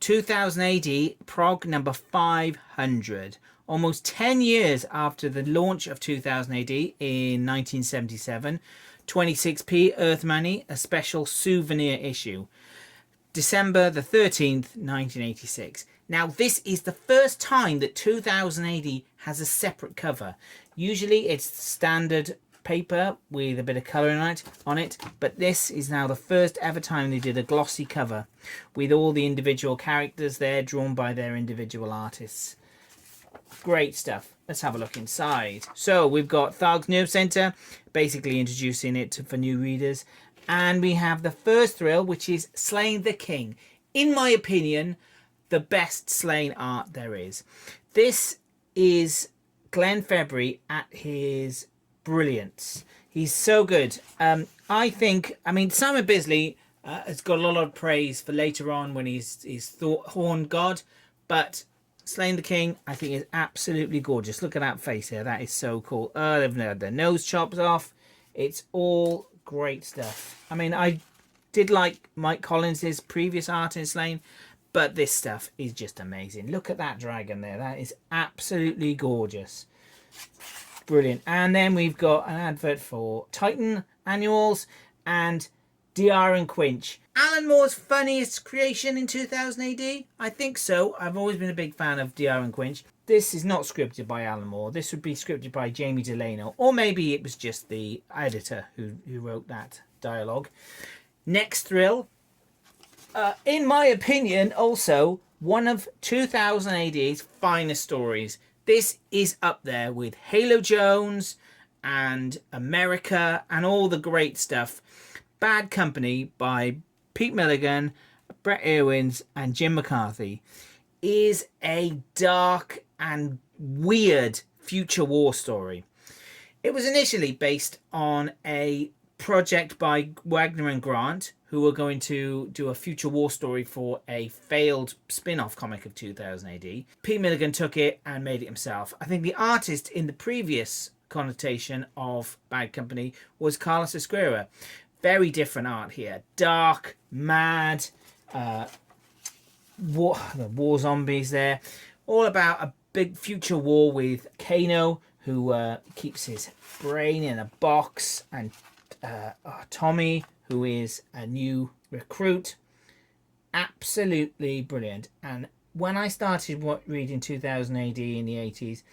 2000 AD, Prog number 500. Almost 10 years after the launch of 2000 AD in 1977. 26p Earth money, a special souvenir issue. December the 13th, 1986. Now, this is the first time that 2000 AD has a separate cover. Usually it's standard paper with a bit of colouring on it, but this is now the first ever time they did a glossy cover with all the individual characters there drawn by their individual artists. Great stuff. Let's have a look inside. So we've got Tharg's Nerve Center, basically introducing it for new readers. And we have the first thrill, which is Slaine the King. In my opinion, the best Slaine art there is. This is Glenn February at his brilliance. He's so good. I mean, Simon Bisley has got a lot of praise for later on when he's Horn God, but Slaine the King, I think, is absolutely gorgeous. Look at that face here. That is so cool. They've had their nose chopped off. It's all great stuff. I mean, I did like Mike Collins's previous art in Slaine, but this stuff is just amazing. Look at that dragon there. That is absolutely gorgeous. Brilliant. And then we've got an advert for Titan Annuals and DR and Quinch. Alan Moore's funniest creation in 2000 AD? I think so. I've always been a big fan of DR and Quinch. This is not scripted by Alan Moore. This would be scripted by Jamie Delano. Or maybe it was just the editor who wrote that dialogue. Next thrill. In my opinion, also, one of 2000 AD's finest stories. This is up there with Halo Jones and America and all the great stuff. Bad Company by Pete Milligan, Brett Irwins and Jim McCarthy is a dark and weird future war story. It was initially based on a project by Wagner and Grant, who were going to do a future war story for a failed spin-off comic of 2000 AD. Pete Milligan took it and made it himself. I think the artist in the previous connotation of Bad Company was Carlos Esquerra. Very different art here. Dark, mad, war zombies there. All about a big future war with Kano, who keeps his brain in a box, and Tommy, who is a new recruit. Absolutely brilliant. And when I started reading 2000 AD in the 80s,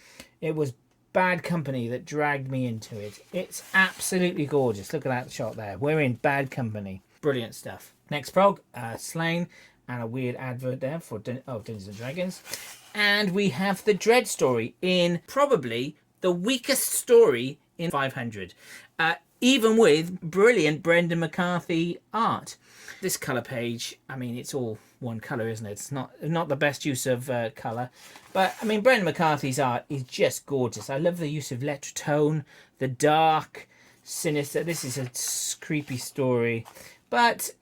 it was Bad Company that dragged me into it. It's absolutely gorgeous. Look at that shot there. We're in Bad Company. Brilliant stuff. Next Prog, Slaine, and a weird advert there for Dungeons and Dragons. And we have the Dredd story in probably the weakest story in 500. Even with brilliant Brendan McCarthy art. This colour page, I mean, it's all one colour, isn't it? It's not the best use of colour. But, I mean, Brendan McCarthy's art is just gorgeous. I love the use of Electrotone, the dark, sinister. This is a creepy story. But,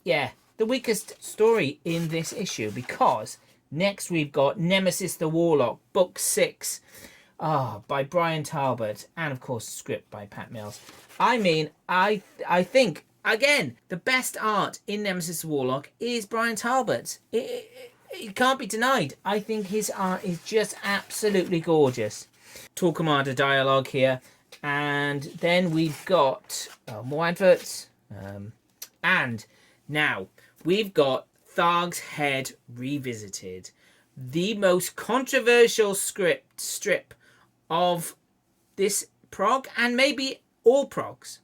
yeah, the weakest story in this issue, because next we've got Nemesis the Warlock, Book 6. By Brian Talbot, and of course script by Pat Mills. I mean, I think, again, the best art in Nemesis the Warlock is Brian Talbot's. It can't be denied. I think his art is just absolutely gorgeous. Torquemada dialogue here, and then we've got more adverts. And now we've got Tharg's Head Revisited, the most controversial strip of this prog, and maybe all progs.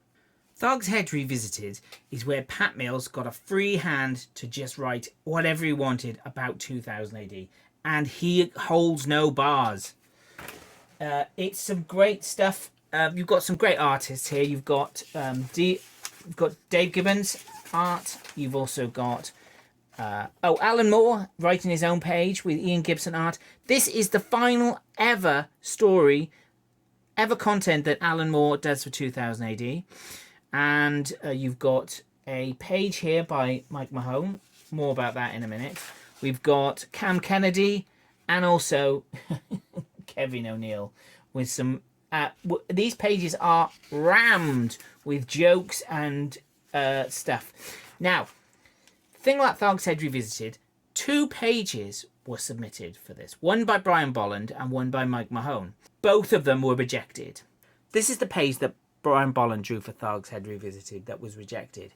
Tharg's Head Revisited is where Pat Mills got a free hand to just write whatever he wanted about 2000 AD, and he holds no bars. It's some great stuff. You've got some great artists here. You've got Dave Gibbons art. You've also got Alan Moore writing his own page with Ian Gibson art. This is the final ever content that Alan Moore does for 2000 AD. And you've got a page here by Mike Mahone. More about that in a minute. We've got Cam Kennedy and also Kevin O'Neill with some... these pages are rammed with jokes and stuff. Now, the thing about Tharg's Head Revisited, 2 pages were submitted for this. One by Brian Bolland and one by Mike Mahone. Both of them were rejected. This is the page that Brian Bolland drew for Tharg's Head Revisited that was rejected.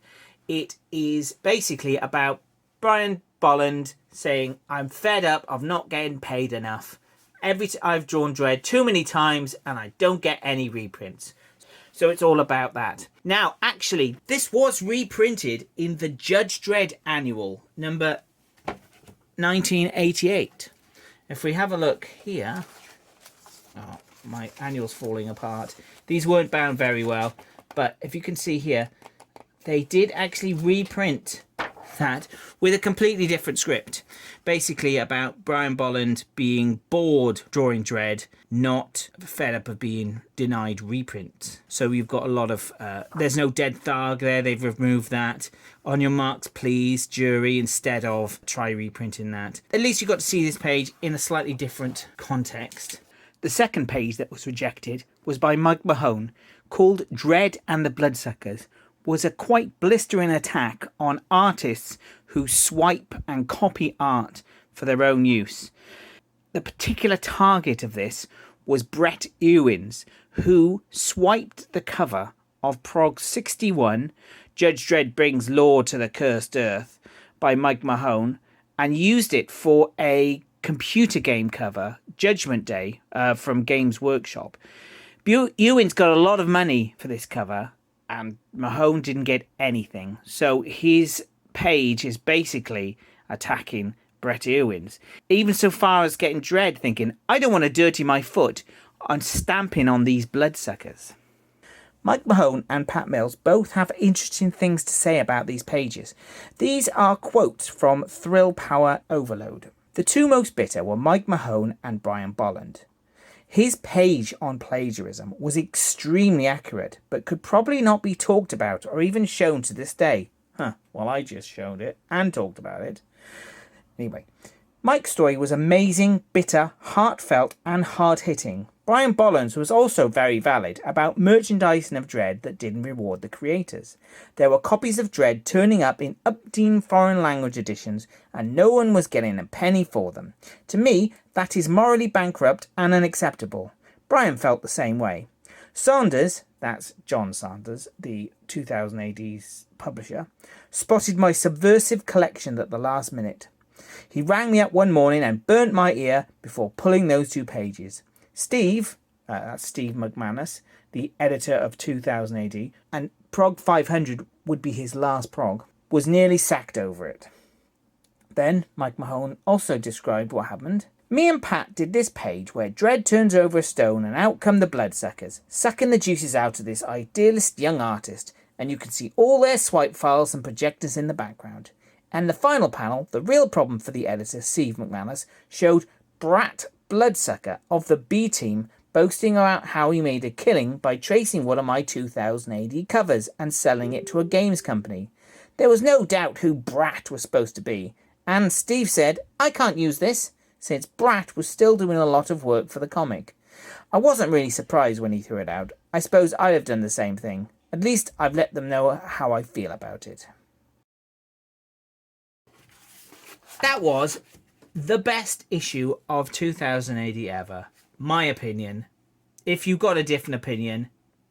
It is basically about Brian Bolland saying, I'm fed up of not getting paid enough. I've drawn Dredd too many times and I don't get any reprints. So it's all about that. Now, actually, this was reprinted in the Judge Dredd annual, number 1988. If we have a look here, oh, my annual's falling apart. These weren't bound very well, but if you can see here, they did actually reprint that with a completely different script, basically about Brian Bolland being bored drawing Dredd, not fed up of being denied reprint. So you've got a lot of there's no dead Tharg there, they've removed that. On your marks please, jury, instead of try reprinting that. At least you got to see this page in a slightly different context. The second page that was rejected was by Mike Mahone, called Dredd and the Bloodsuckers. Was a quite blistering attack on artists who swipe and copy art for their own use. The particular target of this was Brett Ewins, who swiped the cover of Prog 61, Judge Dredd Brings Law to the Cursed Earth, by Mike Mahone, and used it for a computer game cover, Judgment Day, from Games Workshop. Ewins got a lot of money for this cover, and Mahone didn't get anything. So his page is basically attacking Brett Ewins. Even so far as getting Dredd thinking, I don't want to dirty my foot on stamping on these bloodsuckers. Mike Mahone and Pat Mills both have interesting things to say about these pages. These are quotes from ThrillPower Overload. The two most bitter were Mike Mahone and Brian Bolland. His page on plagiarism was extremely accurate, but could probably not be talked about or even shown to this day. Well, I just showed it and talked about it. Anyway, Mike's story was amazing, bitter, heartfelt and hard-hitting. Brian Bolland's was also very valid about merchandising of Dredd that didn't reward the creators. There were copies of Dredd turning up in umpteen foreign language editions and no one was getting a penny for them. To me, that is morally bankrupt and unacceptable. Brian felt the same way. Saunders, that's John Saunders, the 2000 AD's publisher, spotted my subversive collection at the last minute. He rang me up one morning and burnt my ear before pulling those 2 pages. Steve, that's Steve McManus, the editor of 2000 AD, and Prog 500 would be his last Prog, was nearly sacked over it. Then Mike Mahone also described what happened. Me and Pat did this page where Dredd turns over a stone and out come the bloodsuckers, sucking the juices out of this idealist young artist, and you can see all their swipe files and projectors in the background. And the final panel, the real problem for the editor, Steve McManus, showed Brat Bloodsucker of the B Team boasting about how he made a killing by tracing one of my 2000 AD covers and selling it to a games company. There was no doubt who Brat was supposed to be, and Steve said, I can't use this, since Brat was still doing a lot of work for the comic. I wasn't really surprised when he threw it out. I suppose I'd have done the same thing. At least I've let them know how I feel about it. That was the best issue of 2000 AD ever. My opinion. If you've got a different opinion,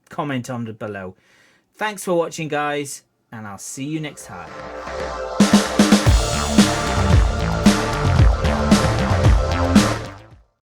comment on it below. Thanks for watching, guys, and I'll see you next time.